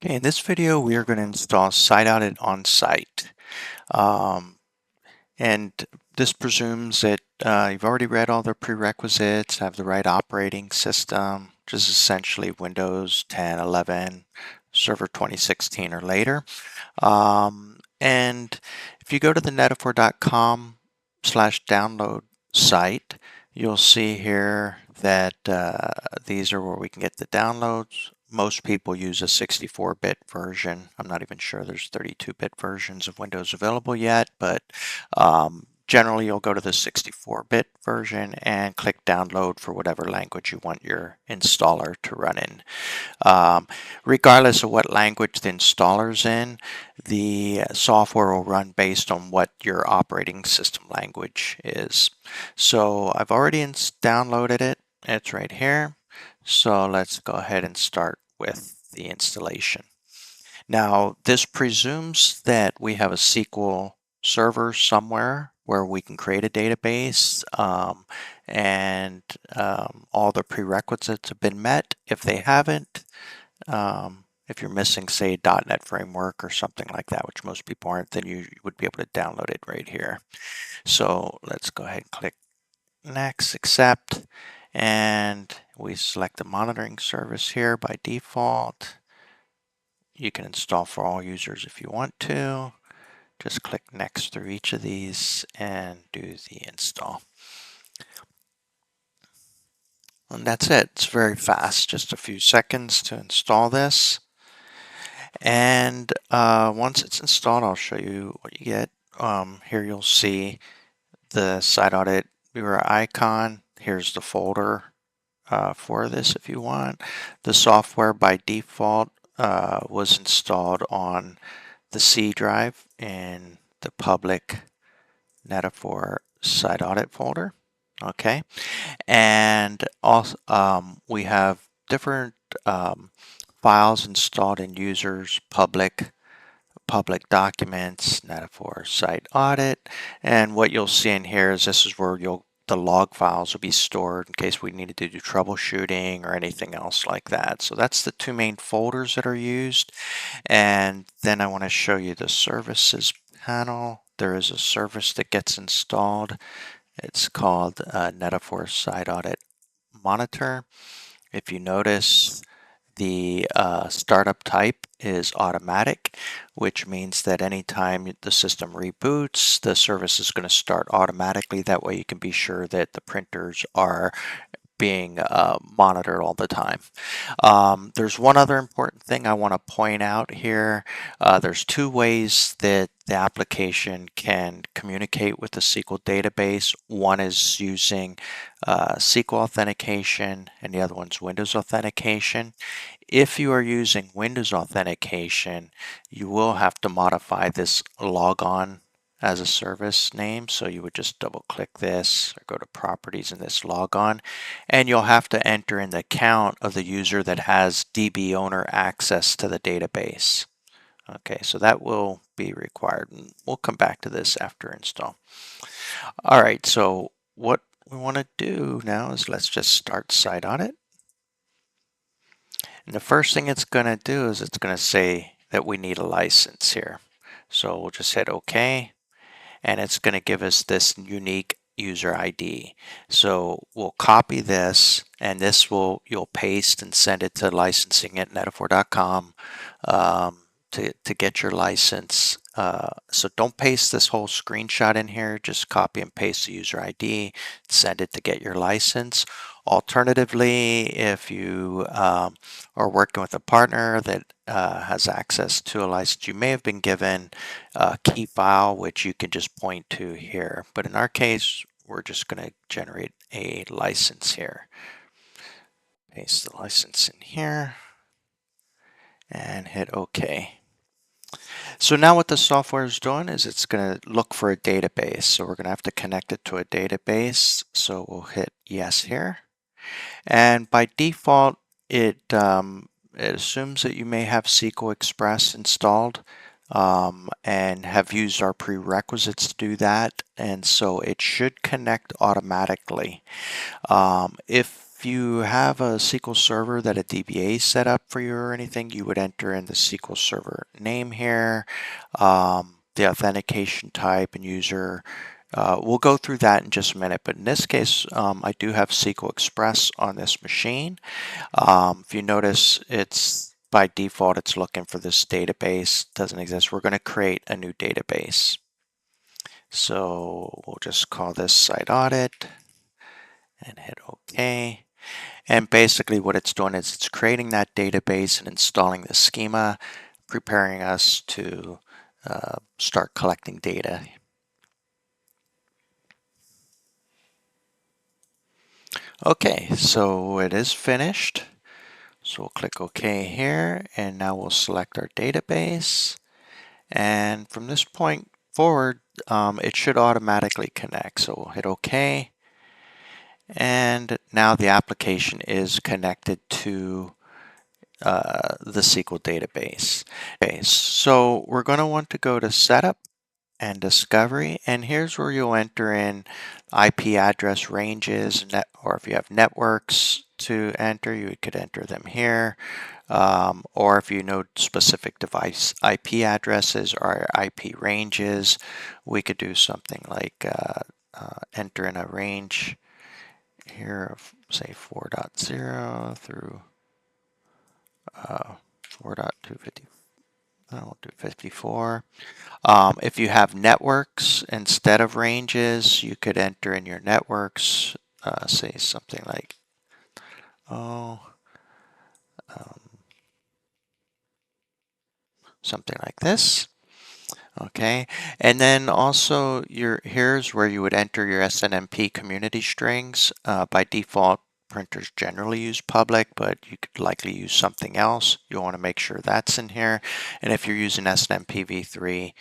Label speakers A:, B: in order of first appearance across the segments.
A: Okay, in this video, we are going to install SiteAudit OnSite. Um, and this presumes that you've already read all the prerequisites, have the right operating system, which is essentially Windows 10, 11, Server 2016 or later. And if you go to the netaphor.com/download site, you'll see here that these are where we can get the downloads. Most people use a 64-bit version. I'm not even sure there's 32-bit versions of Windows available yet, but generally you'll go to the 64-bit version and click download for whatever language you want your installer to run in. Regardless of what language the installer's in, the software will run based on what your operating system language is. So I've already downloaded it. It's right here. So let's go ahead and start with the installation. Now, this presumes that we have a SQL server somewhere where we can create a database and all the prerequisites have been met. If they haven't, if you're missing, say, .NET Framework or something like that, which most people aren't, then you would be able to download it right here. So let's go ahead and click Next, Accept, and we select the monitoring service here by default. You can install for all users if you want to. Just click Next through each of these and do the install. And that's it. It's very fast, just a few seconds to install this. And once it's installed, I'll show you what you get. Here you'll see the SiteAudit viewer icon. Here's the folder for this if you want. The software by default was installed on the C drive in the public Netaphor SiteAudit folder. Okay, and also we have different files installed in users public documents, Netaphor SiteAudit, and what you'll see in here is this is where the log files will be stored in case we needed to do troubleshooting or anything else like that. So that's the two main folders that are used. And then I want to show you the services panel. There is a service that gets installed. It's called Netaphor SiteAudit Monitor. If you notice, the startup type is automatic, which means that anytime the system reboots, the service is going to start automatically. That way you can be sure that the printers are being monitored all the time. There's one other important thing I want to point out here. There's two ways that the application can communicate with the SQL database. One is using SQL authentication and the other one's Windows authentication. If you are using Windows authentication, you will have to modify this Logon as a service name. So you would just double click this or go to properties in this Logon, and you'll have to enter in the account of the user that has DB owner access to the database. Okay, so that will be required, and we'll come back to this after install. All right, so what we want to do now is let's just start SiteAudit. And the first thing it's going to do is it's going to say that we need a license here. So we'll just hit OK, and it's going to give us this unique user ID. So we'll copy this, and this you'll paste and send it to licensing at netaphor.com to get your license. So don't paste this whole screenshot in here, just copy and paste the user ID, send it to get your license. Alternatively, if you are working with a partner that has access to a license, you may have been given a key file, which you can just point to here. But in our case, we're just going to generate a license here. Paste the license in here and hit OK. So now what the software is doing is it's going to look for a database. So we're going to have to connect it to a database. So we'll hit yes here. And by default, it assumes that you may have SQL Express installed and have used our prerequisites to do that. And so it should connect automatically. If If you have a SQL Server that a DBA set up for you or anything, you would enter in the SQL Server name here, the authentication type and user. We'll go through that in just a minute, but in this case, I do have SQL Express on this machine. If you notice, it's by default, it's looking for this database. Doesn't exist. We're going to create a new database. So we'll just call this SiteAudit and hit OK. And basically what it's doing is it's creating that database and installing the schema, preparing us to start collecting data. Okay, so it is finished. So we'll click OK here, and now we'll select our database. And from this point forward, it should automatically connect. So we'll hit OK. And now the application is connected to the SQL database. Okay, so we're going to want to go to Setup and Discovery, and here's where you'll enter in IP address ranges, or if you have networks to enter, you could enter them here. Or if you know specific device IP addresses or IP ranges, we could do something like enter in a range here of say 4.0 through 4.250. I'll do 54. If you have networks instead of ranges, you could enter in your networks, say something like, something like this. Okay, and then also here's where you would enter your SNMP community strings. By default, printers generally use public, but you could likely use something else. You'll want to make sure that's in here. And if you're using SNMP v3,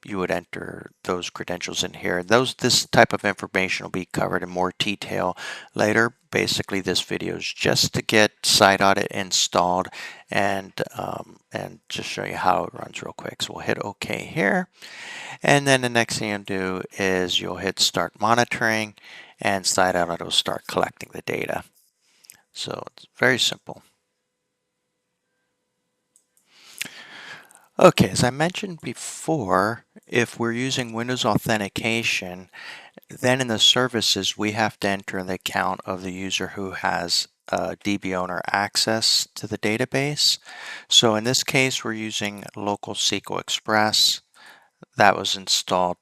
A: you would enter those credentials in here. This type of information will be covered in more detail later. Basically, this video is just to get SiteAudit installed and just show you how it runs real quick. So we'll hit OK here. And then the next thing you'll do is you'll hit Start Monitoring, and SiteAudit will start collecting the data. So it's very simple. Okay, as I mentioned before, if we're using Windows Authentication, then in the services, we have to enter the account of the user who has DB owner access to the database. So in this case, we're using local SQL Express. That was installed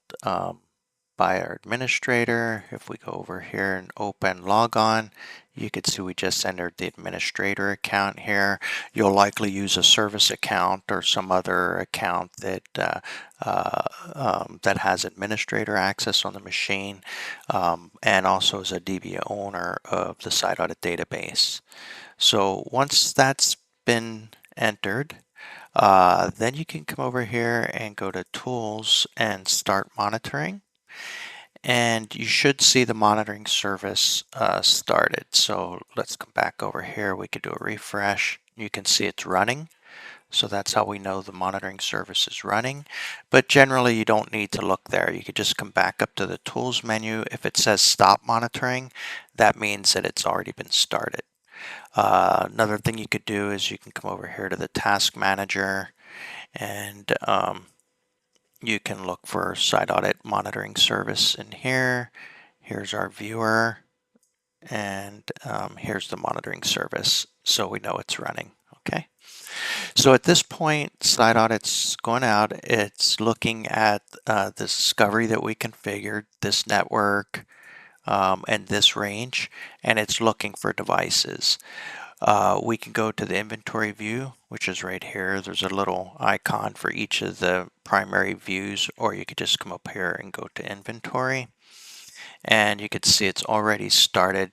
A: by our administrator. If we go over here and open Logon, you can see we just entered the administrator account here. You'll likely use a service account or some other account that that has administrator access on the machine, and also is a DB owner of the SiteAudit database. So once that's been entered, then you can come over here and go to Tools and Start Monitoring. And you should see the monitoring service started. So let's come back over here. We could do a refresh. You can see it's running. So that's how we know the monitoring service is running. But generally, you don't need to look there. You could just come back up to the Tools menu. If it says Stop Monitoring, that means that it's already been started. Another thing you could do is you can come over here to the Task Manager, and you can look for SiteAudit Monitoring Service in here. Here's our viewer, and here's the monitoring service, so we know it's running. Okay. So at this point, SiteAudit's going out. It's looking at the discovery that we configured, this network, and this range, and it's looking for devices. We can go to the inventory view, which is right here. There's a little icon for each of the primary views, or you could just come up here and go to inventory, and you can see it's already started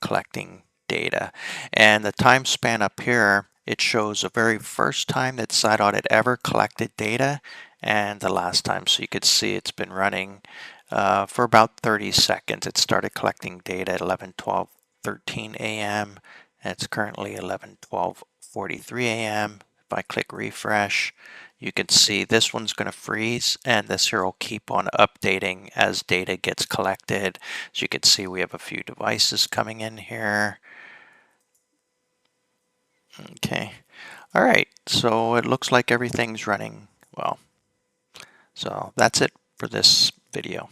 A: collecting data. And the time span up here, it shows the very first time that SiteAudit ever collected data and the last time. So you could see it's been running for about 30 seconds. It started collecting data at 11:12:13 a.m. and it's currently 11:12:43 a.m. If I click refresh, you can see this one's going to freeze, and this here will keep on updating as data gets collected. As you can see, we have a few devices coming in here. Okay. All right, so it looks like everything's running well. So that's it for this video.